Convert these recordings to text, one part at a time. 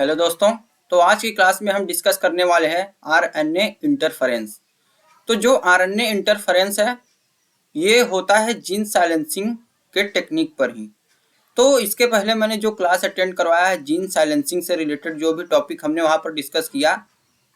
Hello दोस्तों। तो आज की क्लास में हम डिस्कस करने वाले हैं आरएनए इंटरफेरेंस। तो जो आरएनए इंटरफेरेंस है ये होता है जीन साइलेंसिंग के टेक्निक पर ही। तो इसके पहले मैंने जो क्लास अटेंड करवाया है जीन साइलेंसिंग से रिलेटेड जो भी टॉपिक हमने वहाँ पर डिस्कस किया,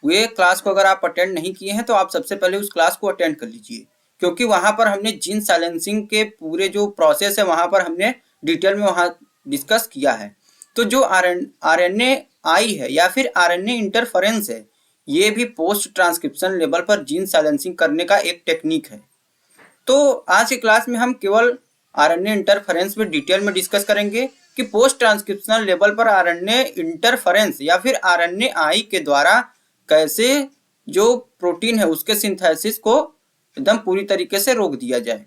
वे क्लास को अगर आप अटेंड नहीं किए हैं तो आप सबसे पहले उस क्लास को अटेंड कर लीजिए, क्योंकि वहाँ पर हमने जीन साइलेंसिंग के पूरे जो प्रोसेस है वहाँ पर हमने डिटेल में वहाँ डिस्कस किया है। तो जो आरएनए आई है या फिर आरएनए इंटरफेरेंस है, ये भी पोस्ट ट्रांसक्रिप्शन लेवल पर जीन साइलेंसिंग करने का एक टेक्निक है। तो आज की क्लास में हम केवल आरएनए इंटरफेरेंस में डिटेल में डिस्कस करेंगे कि पोस्ट ट्रांसक्रिप्शनल लेवल पर आरएनए इंटरफेरेंस या फिर आरएनए आई के द्वारा कैसे जो प्रोटीन है उसके सिंथेसिस को एकदम पूरी तरीके से रोक दिया जाए।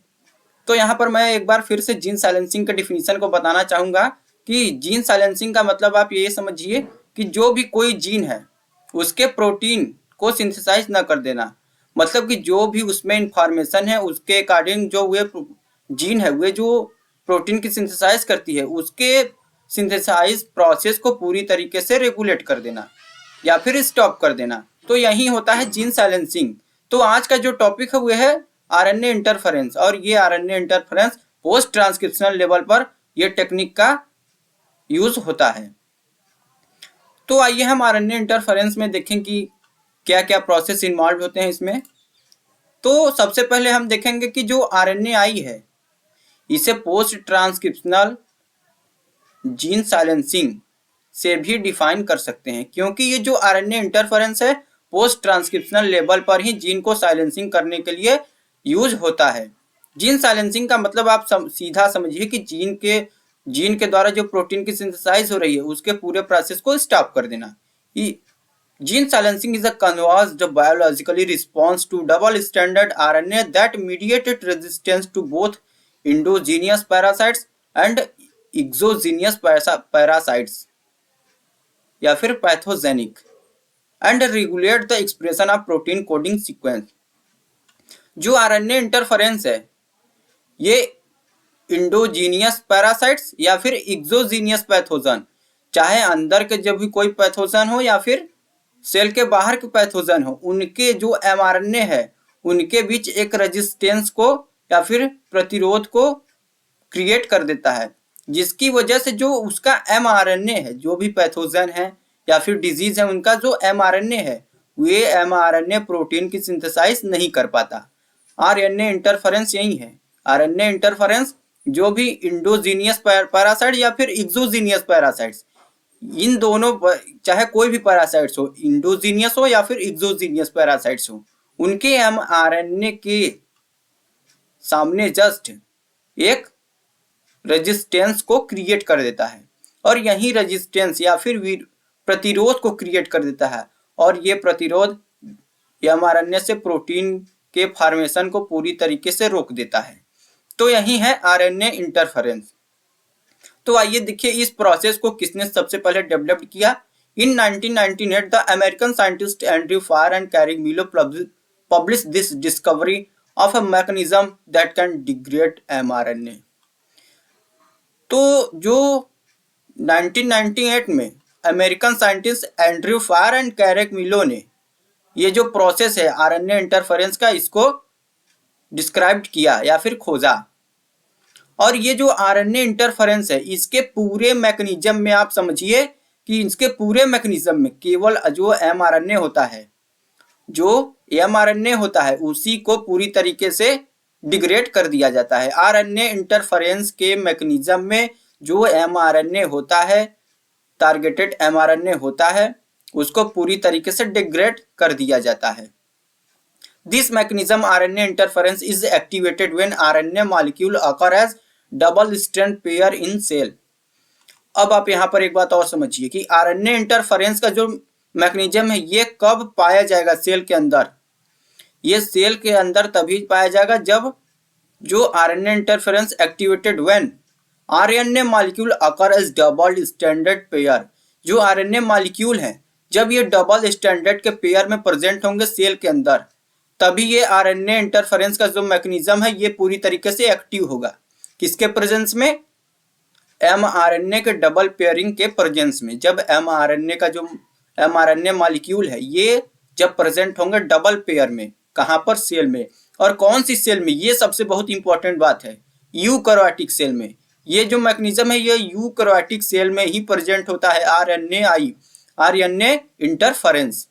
तो यहाँ पर मैं एक बार फिर से जीन साइलेंसिंग के डिफिनीशन को बताना चाहूँगा कि जीन साइलेंसिंग का मतलब आप ये समझिए कि जो भी कोई जीन है उसके प्रोटीन को सिंथेसाइज न कर देना, मतलब कि जो भी उसमें इंफॉर्मेशन है उसके अकॉर्डिंग जो वे जीन है वे जो प्रोटीन की सिंथेसाइज करती है उसके सिंथेसाइज प्रोसेस को पूरी तरीके से रेगुलेट कर देना या फिर स्टॉप कर देना। तो यही होता है जीन साइलेंसिंग। तो आज का जो टॉपिक है वो है आरएनए इंटरफेरेंस, और ये RNA interference post transcriptional level पर ये टेक्निक का यूज होता है। तो आइए हम आरएनए इंटरफेरेंस में देखें कि क्या क्या प्रोसेस इन्वॉल्व होते हैं इसमें। तो सबसे पहले हम देखेंगे कि जो आरएनए आई है इसे पोस्ट ट्रांसक्रिप्शनल जीन साइलेंसिंग से भी डिफाइन कर सकते हैं, क्योंकि ये जो आरएनए इंटरफेरेंस है पोस्ट ट्रांसक्रिप्शनल लेवल पर ही जीन को साइलेंसिंग करने के लिए यूज होता है। जीन साइलेंसिंग का मतलब आप सीधा समझिए कि जीन के द्वारा जो प्रोटीन की सिंथेसाइज हो रही है उसके पूरे प्रोसेस को स्टॉप कर देना। Gene silencing is a conserved biologically response to double standard RNA that mediated resistance to both endogenous parasites and exogenous parasites या फिर pathogenic and regulate the expression of protein coding sequence. जो RNA interference है ये endogenous parasites या फिर exogenous pathogen, चाहे अंदर के जब भी कोई पैथोजन हो या फिर सेल के बाहर के पैथोजन हो, उनके जो एमआरएनए है उनके बीच एक रेजिस्टेंस को या फिर प्रतिरोध को क्रिएट कर देता है, जिसकी वजह से जो उसका एमआरएनए है जो भी पैथोजन है या फिर डिजीज है उनका जो एमआरएनए है वे एमआरएनए प्रोटीन की सिंथेसाइज नहीं कर पाता। आरएनए इंटरफेरेंस यही है। आरएनए इंटरफेरेंस जो भी इंडोजीनियस पैरासाइट या फिर एक्सोजीनियस पैरासाइट्स, इन दोनों चाहे कोई भी पैरासाइट्स हो, इंडोजीनियस हो या फिर एक्सोजीनियस पैरासाइट्स हो, उनके एमआरएनए के सामने जस्ट एक रेजिस्टेंस को क्रिएट कर देता है और यही रेजिस्टेंस या फिर प्रतिरोध को क्रिएट कर देता है, और ये प्रतिरोध एमआरएनए से प्रोटीन के फॉर्मेशन को पूरी तरीके से रोक देता है। तो यही है आरएनए इंटरफेरेंस। तो आइए देखिए इस प्रोसेस को किसने सबसे पहले डेवलप किया। In 1998 the American scientist Andrew Fire and Craig Mello publish this discovery of a mechanism that can degrade mRNA. तो जो 1998 में American scientist Andrew Fire and Craig Mello ने ये जो प्रोसेस है आरएनए इंटरफेरेंस का इसको डिस्क्राइब्ड किया या फिर खोजा। और ये जो आरएनए इंटरफेरेंस है इसके पूरे मैकेनिज्म में आप समझिए कि इसके पूरे मैकेनिज्म में केवल जो एमआरएनए होता है उसी को पूरी तरीके से डिग्रेड कर दिया जाता है। आरएनए इंटरफेरेंस के मैकेनिज्म में जो एमआरएनए होता है, टारगेटेड एमआरएनए होता है, उसको पूरी तरीके से डिग्रेड कर दिया जाता है। This mechanism RNA interference is activated when RNA molecule occur as double strand pair in cell। अब आप यहाँ पर एक बात और समझिए कि आरएनए इंटरफेरेंस का जो मैकेनिज्म है ये कब पाया जाएगा सेल के अंदर। ये सेल के अंदर तभी पाया जाएगा जब जो RNA interference activated when RNA molecule occur as double standard pair. जो आरएनए मॉलिक्यूल है जब ये डबल स्टैंडर्ड के पेयर में प्रेजेंट होंगे सेल के अंदर, तभी ये आरएनए इंटरफेरेंस का जो मैकेनिज्म है ये पूरी तरीके से एक्टिव होगा। किसके प्रेजेंस में? mRNA के डबल पेयरिंग के प्रेजेंस में, जब mRNA का जो mRNA मॉलिक्यूल है ये जब प्रेजेंट होंगे डबल पेयर में, कहां पर? सेल में। और कौन सी सेल में? ये सबसे बहुत इंपॉर्टेंट बात है, यूकैरियोटिक सेल में। ये जो मैकेनिज्म है ये यूकैरियोटिक सेल में ही प्रेजेंट होता है, आरएनए इंटरफेरेंस।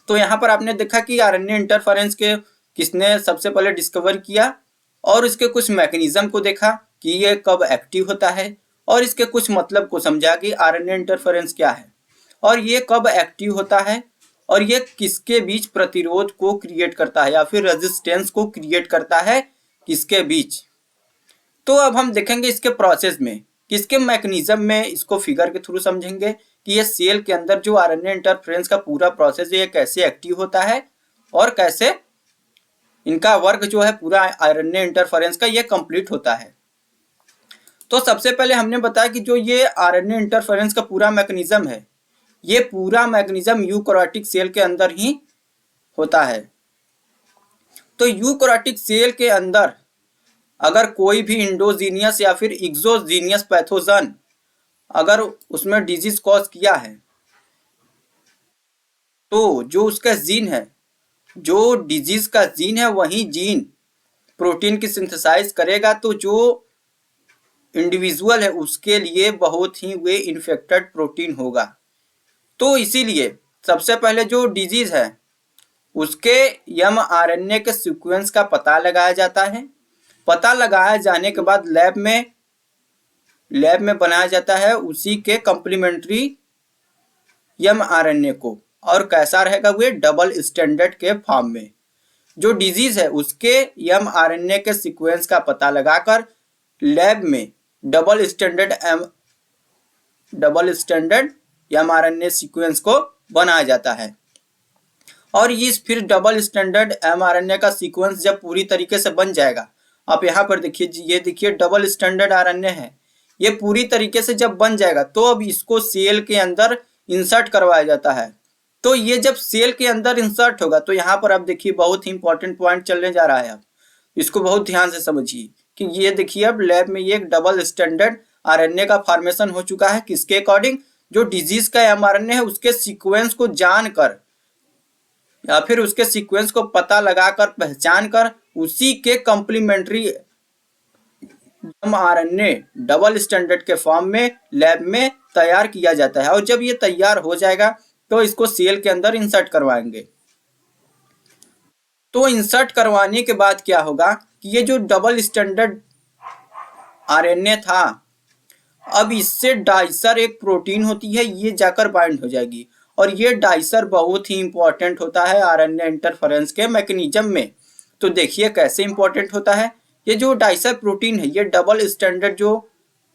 तो यहाँ पर आपने देखा कि आरएनए इंटरफेरेंस के किसने सबसे पहले डिस्कवर किया, और इसके कुछ मैकेनिज्म को देखा कि ये कब एक्टिव होता है, और इसके कुछ मतलब को समझा कि आरएनए इंटरफेरेंस क्या है और ये कब एक्टिव होता है, और ये किसके बीच प्रतिरोध को क्रिएट करता है या फिर रेजिस्टेंस को क्रिएट करता है, किसके बीच। तो अब हम देखेंगे इसके प्रोसेस में, किसके मैकेनिज्म में, इसको फिगर के थ्रू समझेंगे कि ये सेल के अंदर जो आरएनए इंटरफेरेंस का पूरा प्रोसेस है ये कैसे एक्टिव होता है और कैसे इनका वर्क जो है पूरा आरएनए इंटरफेरेंस का ये कंप्लीट होता है। तो सबसे पहले हमने बताया कि जो ये आरएनए इंटरफेरेंस का पूरा मैकेनिज्म है ये पूरा मैकेनिज्म यूकैरियोटिक सेल के अंदर ही होता है। तो यूकैरियोटिक सेल के अंदर अगर कोई भी इंडोजीनियस या फिर एक्सोजीनियस पैथोजन अगर उसमें डिजीज कॉज किया है तो जो उसका जीन है, जो डिजीज का जीन है वही जीन प्रोटीन की सिंथेसाइज करेगा, तो जो इंडिविजुअल है उसके लिए बहुत ही वे इन्फेक्टेड प्रोटीन होगा। तो इसीलिए सबसे पहले जो डिजीज है उसके mRNA के सीक्वेंस का पता लगाया जाता है। पता लगाया जाने के बाद लैब में बनाया जाता है उसी के कम्प्लीमेंट्री mRNA को, और कैसा रहेगा? वे डबल स्टैंडर्ड के फॉर्म में। जो डिजीज है उसके mRNA के सीक्वेंस का पता लगाकर लैब में डबल स्टैंडर्ड mRNA सीक्वेंस को बनाया जाता है। और इस फिर डबल स्टैंडर्ड mRNA का सीक्वेंस जब पूरी तरीके से बन जाएगा, आप यहाँ पर देखिए, ये देखिए डबल स्टैंडर्ड आरएनए है, ये पूरी तरीके से जब बन जाएगा तो अब इसको सेल के अंदर इंसर्ट करवाया जाता है। तो ये जब सेल के अंदर इंसर्ट होगा तो यहाँ पर आप देखिए बहुत ही इंपॉर्टेंट पॉइंट चलने जा रहा है, आप इसको बहुत ध्यान से समझिए कि ये देखिए अब लैब में ये एक डबल स्टैंडर्ड आरएनए का फॉर्मेशन हो चुका है। किसके अकॉर्डिंग? जो डिजीज का mRNA है उसके सीक्वेंस को जानकर या फिर उसके सीक्वेंस को पता लगाकर पहचान कर उसी के कॉम्प्लीमेंट्री mRNA डबल स्टैंडर्ड के फॉर्म में लैब में तैयार किया जाता है। और जब ये तैयार हो जाएगा तो इसको सेल के अंदर इंसर्ट करवाएंगे। तो इंसर्ट करवाने के बाद क्या होगा कि ये जो डबल स्टैंडर्ड आरएनए था अब इससे डाइसर एक प्रोटीन होती है ये जाकर बाइंड हो जाएगी, और ये डाइसर बहुत ही इंपॉर्टेंट होता है आरएनए इंटरफेरेंस के मैकेनिज्म में। तो देखिए कैसे इंपॉर्टेंट होता है। ये जो डाइसर प्रोटीन है ये डबल स्टैंडर्ड जो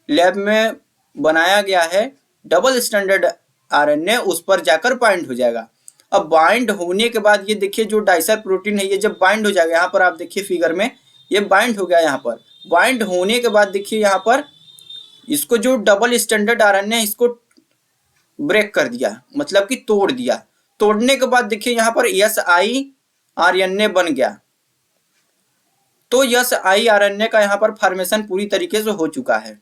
लैब में बनाया गया है डबल स्टैंडर्ड आरएनए उस पर जाकर बाइंड हो जाएगा। अब बाइंड होने के बाद ये देखिए जो डाइसर प्रोटीन है ये जब बाइंड हो जाएगा, यहाँ पर आप देखिए फिगर में ये बाइंड हो गया। यहाँ पर बाइंड होने के बाद देखिए यहाँ पर इसको जो डबल स्टैंडर्ड आरएनए है इसको ब्रेक कर दिया, मतलब कि तोड़ दिया। तोड़ने के बाद देखिए यहाँ पर siRNA बन गया। तो siRNA का यहाँ पर फॉर्मेशन पूरी तरीके से हो चुका है।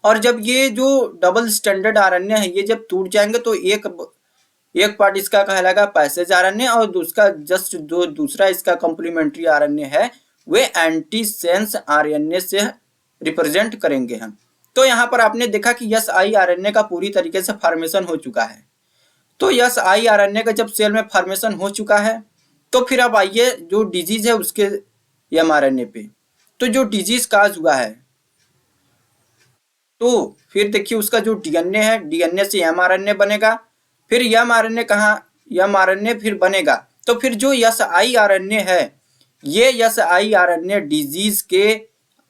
और जब ये जो डबल स्टैंडर्ड आरएनए है ये जब टूट जाएंगे तो एक पार्ट इसका कहलाएगा पैसेज आरएनए और दूसरा इसका कॉम्प्लीमेंट्री आरएनए है वे एंटीसेंस आरएनए से रिप्रेजेंट करेंगे हम। तो यहाँ पर आपने देखा कि siRNA का पूरी तरीके से फॉर्मेशन हो चुका है। तो siRNA का जब सेल में फॉर्मेशन हो चुका है तो फिर अब आइए जो डिजीज है उसके mRNA पे। तो जो डिजीज काज हुआ है तो फिर देखिए उसका जो डीएनए है डीएनए से mRNA बनेगा, फिर mRNA फिर बनेगा। तो फिर जो siRNA है ये siRNA डिजीज के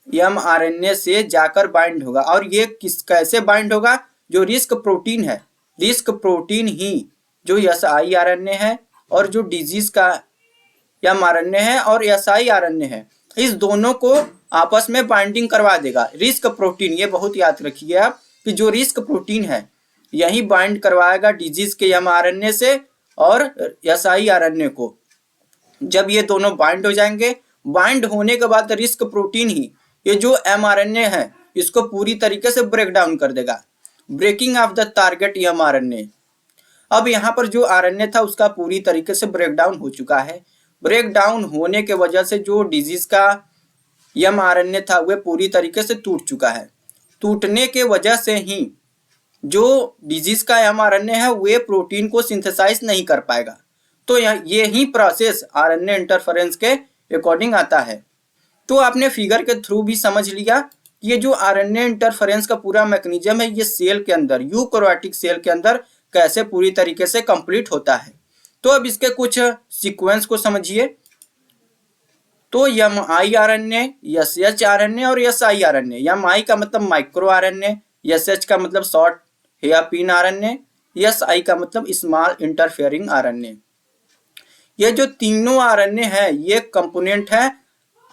mRNA से जाकर बाइंड होगा। और ये कैसे बाइंड होगा? जो रिस्क प्रोटीन है, रिस्क प्रोटीन ही जो siRNA है और जो डिजीज का mRNA है और siRNA है इस दोनों को आपस में बाइंडिंग करवा देगा। रिस्क प्रोटीन, ये बहुत याद रखिए आप कि जो रिस्क प्रोटीन है यही बाइंड करवाएगा डिजीज के mRNA से और siRNA को। जब ये दोनों बाइंड हो जाएंगे, बाइंड होने के बाद रिस्क प्रोटीन ही ये जो mRNA है इसको पूरी तरीके से ब्रेक डाउन कर देगा। Breaking off the target mRNA। अब यहाँ पर जो आरएनए था उसका पूरी तरीके से ब्रेक डाउन हो चुका है। ब्रेक डाउन होने के वजह से जो डिजीज का mRNA था वह पूरी तरीके से टूट चुका है। टूटने के वजह से ही जो डिजीज का mRNA है वे प्रोटीन को सिंथेसाइज नहीं कर पाएगा। तो ये ही प्रोसेस आरएनए इंटरफेरेंस के अकॉर्डिंग आता है। तो आपने फिगर के थ्रू भी समझ लिया कि ये जो आरएनए इंटरफेरेंस का पूरा मैकेनिज्म है ये सेल के अंदर, यूकैरियोटिक सेल के अंदर कैसे पूरी तरीके से कंप्लीट होता है। तो अब इसके कुछ सीक्वेंस को समझिए। तो mRNA, shRNA और siRNA। mi का मतलब माइक्रो आरएनए, sh का मतलब शॉर्ट हेयरपिन आरएनए, si का मतलब स्मॉल इंटरफेयरिंग आरएनए। ये जो तीनों आरएनए है ये कंपोनेंट है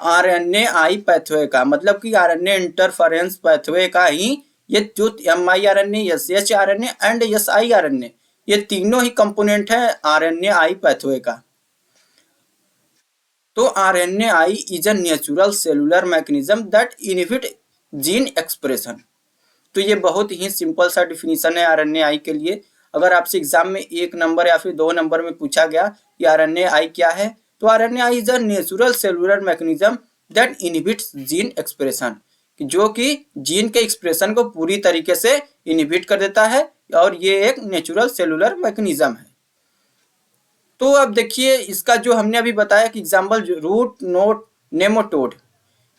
RNAi पैथवे का, मतलब कि आरएनए इंटरफेरेंस पैथवे का ही ये जो miRNA, shRNA एंड siRNA ये तीनों ही कंपोनेंट है RNAi पैथवे का। तो RNAi is a natural cellular mechanism that inhibit gene expression. तो ये बहुत ही सिंपल सा डिफिनीशन है RNAi के लिए। अगर आपसे एग्जाम में 1 नंबर या फिर 2 नंबर में पूछा गया कि RNAi क्या है, तो RNAi is a natural cellular mechanism that inhibits gene expression, जो कि जीन के एक्सप्रेशन को पूरी तरीके से इनहिबिट कर देता है और ये एक नेचुरल सेलुलर मैकेनिज्म है। तो अब देखिए इसका जो हमने अभी बताया कि एग्जाम्पल रूट नोट नेमाटोड,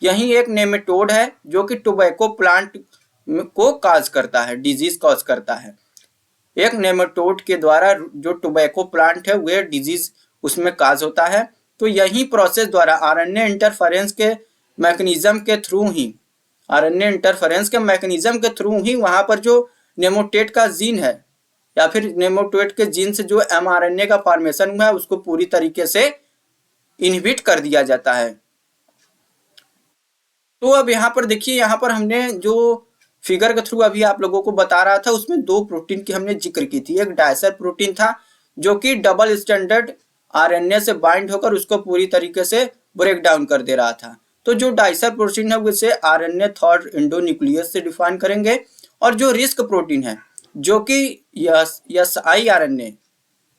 यही एक नेमाटोड है जो कि टोबैको प्लांट को काज करता है, डिजीज कॉज करता है। एक नेमाटोड के द्वारा जो टोबैको प्लांट है वह डिजीज उसमें काज होता है। तो यही प्रोसेस द्वारा आरएनए इंटरफेरेंस के मैकेनिज्म के थ्रू ही, आरएनए इंटरफेरेंस के मैकेनिज्म के थ्रू ही वहां पर जो नेमाटोड का जीन है या फिर नेमाटोड के जीन से जो mRNA का फॉर्मेशन हुआ है उसको पूरी तरीके से इनहिबिट कर दिया जाता है। तो अब यहाँ पर देखिए, यहाँ पर हमने जो फिगर के थ्रू अभी आप लोगों को बता रहा था उसमें 2 प्रोटीन की हमने जिक्र की थी। एक डायसर प्रोटीन था जो कि डबल स्टैंडर्ड आरएनए से बाइंड होकर उसको पूरी तरीके से ब्रेक डाउन कर दे रहा था। तो जो डायसर प्रोटीन है उसे आरएनए थर्ड एंडोन्यूक्लियस से डिफाइन करेंगे। और जो रिस्क प्रोटीन है जो कि siRNA,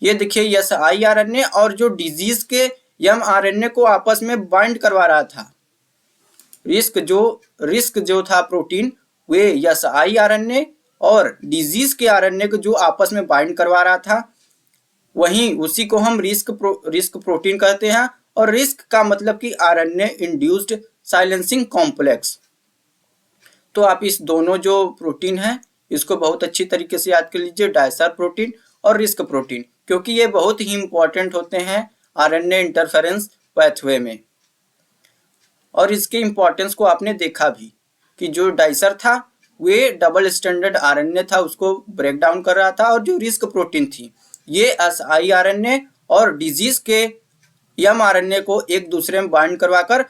ये देखिए siRNA और जो डिजीज के mRNA को आपस में बाइंड करवा रहा था, रिस्क जो था प्रोटीन वे siRNA और डिजीज के आरएनए को जो आपस में बाइंड करवा रहा था वहीं उसी को हम रिस्क प्रोटीन कहते हैं। और रिस्क का मतलब कि आरएनए इंड्यूस्ड साइलेंसिंग कॉम्प्लेक्स। तो आप इस दोनों जो प्रोटीन है इसको बहुत अच्छी तरीके से याद कर लीजिए, डायसर प्रोटीन और रिस्क प्रोटीन, क्योंकि ये बहुत ही इंपॉर्टेंट होते हैं आरएनए इंटरफेरेंस पैथवे में। और इसके इंपॉर्टेंस को आपने देखा भी कि जो डायसर था वे डबल स्टैंडर्ड आरएनए था उसको ब्रेक डाउन कर रहा था, और जो रिस्क प्रोटीन थी ये siRNA और डिजीज के mRNA को एक दूसरे में बाइंड करवाकर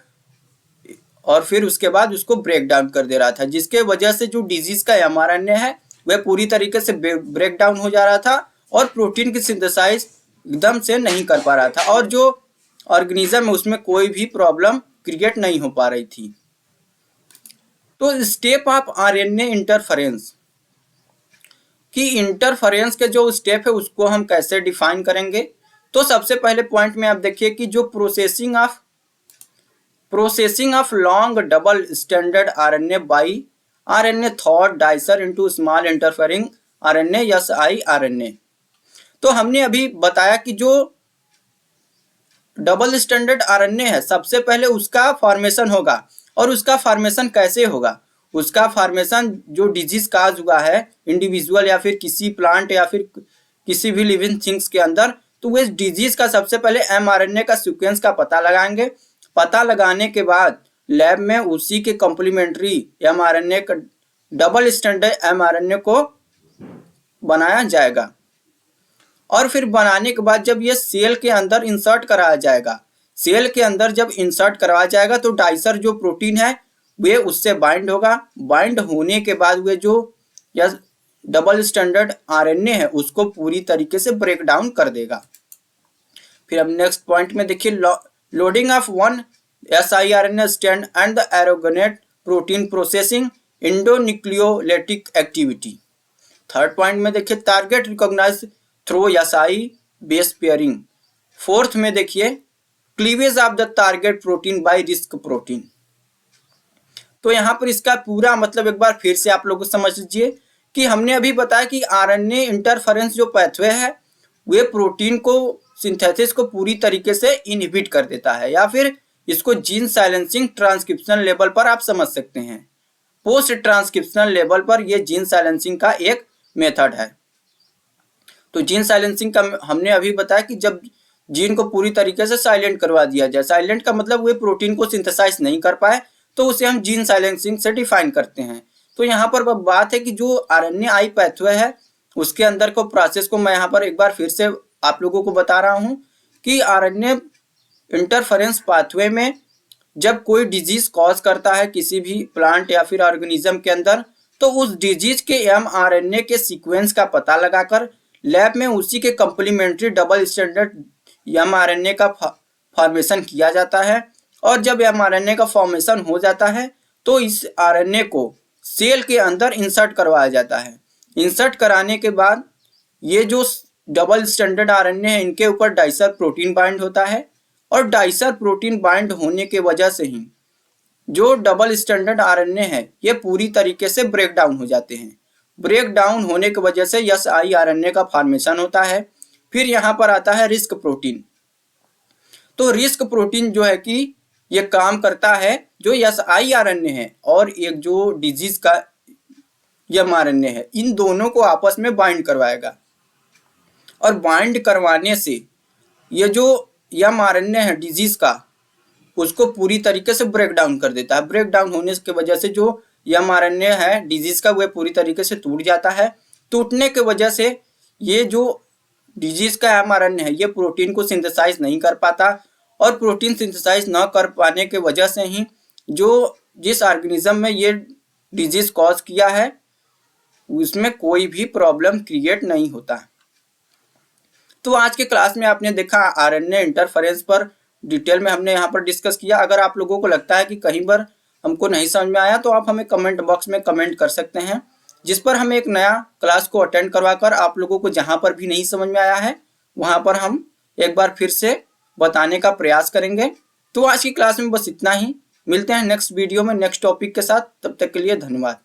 और फिर उसके बाद उसको ब्रेक डाउन कर दे रहा था, जिसके वजह से जो डिजीज का mRNA है वह पूरी तरीके से ब्रेक डाउन हो जा रहा था और प्रोटीन की सिंथेसाइज एकदम से नहीं कर पा रहा था, और जो ऑर्गेनिज्म है उसमें कोई भी प्रॉब्लम क्रिएट नहीं हो पा रही थी। तो स्टेप ऑफ आरएनए इंटरफेरेंस कि इंटरफेरेंस के जो स्टेप है उसको हम कैसे डिफाइन करेंगे। तो सबसे पहले पॉइंट में आप देखिए कि जो processing of long double standard RNA by RNA third dicer into small interfering RNA siRNA। तो हमने अभी बताया कि जो डबल स्टैंडर्ड आरएनए है सबसे पहले उसका फॉर्मेशन होगा, और उसका फॉर्मेशन कैसे होगा, उसका फॉर्मेशन जो डिजीज काज हुआ है इंडिविजुअल या फिर किसी प्लांट या फिर किसी भी लिविंग थिंग्स के अंदर, तो वे डिजीज का सबसे पहले mRNA का सीक्वेंस का पता लगाएंगे। पता लगाने के बाद लैब में उसी के कॉम्प्लीमेंट्री mRNA का डबल स्टैंडर्ड mRNA को बनाया जाएगा, और फिर बनाने के बाद जब ये सेल के अंदर इंसर्ट कराया जाएगा, सेल के अंदर जब इंसर्ट करवाया जाएगा तो डाइसर जो प्रोटीन है वे उससे बाइंड होगा। बाइंड होने के बाद वे जो डबल स्टैंडर्ड आरएनए है उसको पूरी तरीके से ब्रेक डाउन कर देगा। फिर अब नेक्स्ट पॉइंट में देखिए, loading of one siRNA strand and the argonaute protein processing endonucleolytic activity. Third point में देखिए target recognise through S I base pairing. Fourth में देखिए cleavage of the target protein by RISC protein. तो यहाँ पर इसका पूरा मतलब एक बार फिर से आप लोग समझ लीजिए कि हमने अभी बताया कि आरएनए इंटरफेरेंस जो पाथवे है वे प्रोटीन को सिंथेसिस को पूरी तरीके से इनहिबिट कर देता है, या फिर इसको जीन साइलेंसिंग ट्रांसक्रिप्शन लेवल पर आप समझ सकते हैं। पोस्ट ट्रांसक्रिप्शनल लेवल पर यह जीन साइलेंसिंग का एक मेथड है। तो जीन साइलेंसिंग का हमने अभी बताया कि जब जीन को पूरी तरीके से साइलेंट करवा दिया जाए, साइलेंट का मतलब वे प्रोटीन को सिंथेसाइज नहीं कर पाए, तो उसे हम जीन साइलेंसिंग से डिफाइन करते हैं। तो यहाँ पर बात है कि जो आरएनए पाथवे है उसके अंदर को प्रोसेस को मैं यहाँ पर एक बार फिर से आप लोगों को बता रहा हूँ कि आरएनए इंटरफेरेंस पाथवे में जब कोई डिजीज कॉज करता है किसी भी प्लांट या फिर ऑर्गेनिज्म के अंदर, तो उस डिजीज के एमआरएनए के सीक्वेंस का पता लगाकर लैब में उसी के कंप्लीमेंट्री डबल स्टैंडर्ड एमआरएनए का फॉर्मेशन किया जाता है। और जब एमआरएनए का फॉर्मेशन हो जाता है तो इस आरएनए को सेल के अंदर इंसर्ट करवाया जाता है। इंसर्ट कराने के बाद ये जो डबल स्टैंडर्ड आरएनए है इनके ऊपर डाइसर प्रोटीन बाइंड होता है, और डाइसर प्रोटीन बाइंड होने के वजह से ही जो डबल स्टैंडर्ड आरएनए है ये पूरी तरीके से ब्रेक डाउन हो जाते हैं। ब्रेक डाउन होने की वजह से एसआई आरएनए का फॉर्मेशन होता है। फिर यहाँ पर आता है रिस्क प्रोटीन। तो रिस्क प्रोटीन जो है कि ये काम करता है जो एसआई आरएनए है और एक जो डिजीज का एमआरएनए है, इन दोनों को आपस में बाइंड करवाएगा, और बाइंड करवाने से ये जो एमआरएनए है डिजीज का उसको पूरी तरीके से ब्रेक डाउन कर देता है। ब्रेक डाउन होने की वजह से जो एमआरएनए है डिजीज का वह पूरी तरीके से टूट जाता है। टूटने की वजह से ये जो डिजीज का एमआरएनए है ये प्रोटीन को सिंथेसाइज नहीं कर पाता, और प्रोटीन सिंथेसाइज न कर पाने के वजह से ही जो जिस ऑर्गेनिज्म में ये डिजीज कॉज किया है उसमें कोई भी प्रॉब्लम क्रिएट नहीं होता। तो आज के क्लास में आपने देखा आरएनए इंटरफेरेंस पर डिटेल में हमने यहाँ पर डिस्कस किया। अगर आप लोगों को लगता है कि कहीं पर हमको नहीं समझ में आया तो आप हमें कमेंट बॉक्स में कमेंट कर सकते हैं, जिस पर हम एक नया क्लास को अटेंड करवाकर आप लोगों को जहाँ पर भी नहीं समझ में आया है वहाँ पर हम एक बार फिर से बताने का प्रयास करेंगे। तो आज की क्लास में बस इतना ही। मिलते हैं नेक्स्ट वीडियो में नेक्स्ट टॉपिक के साथ। तब तक के लिए धन्यवाद।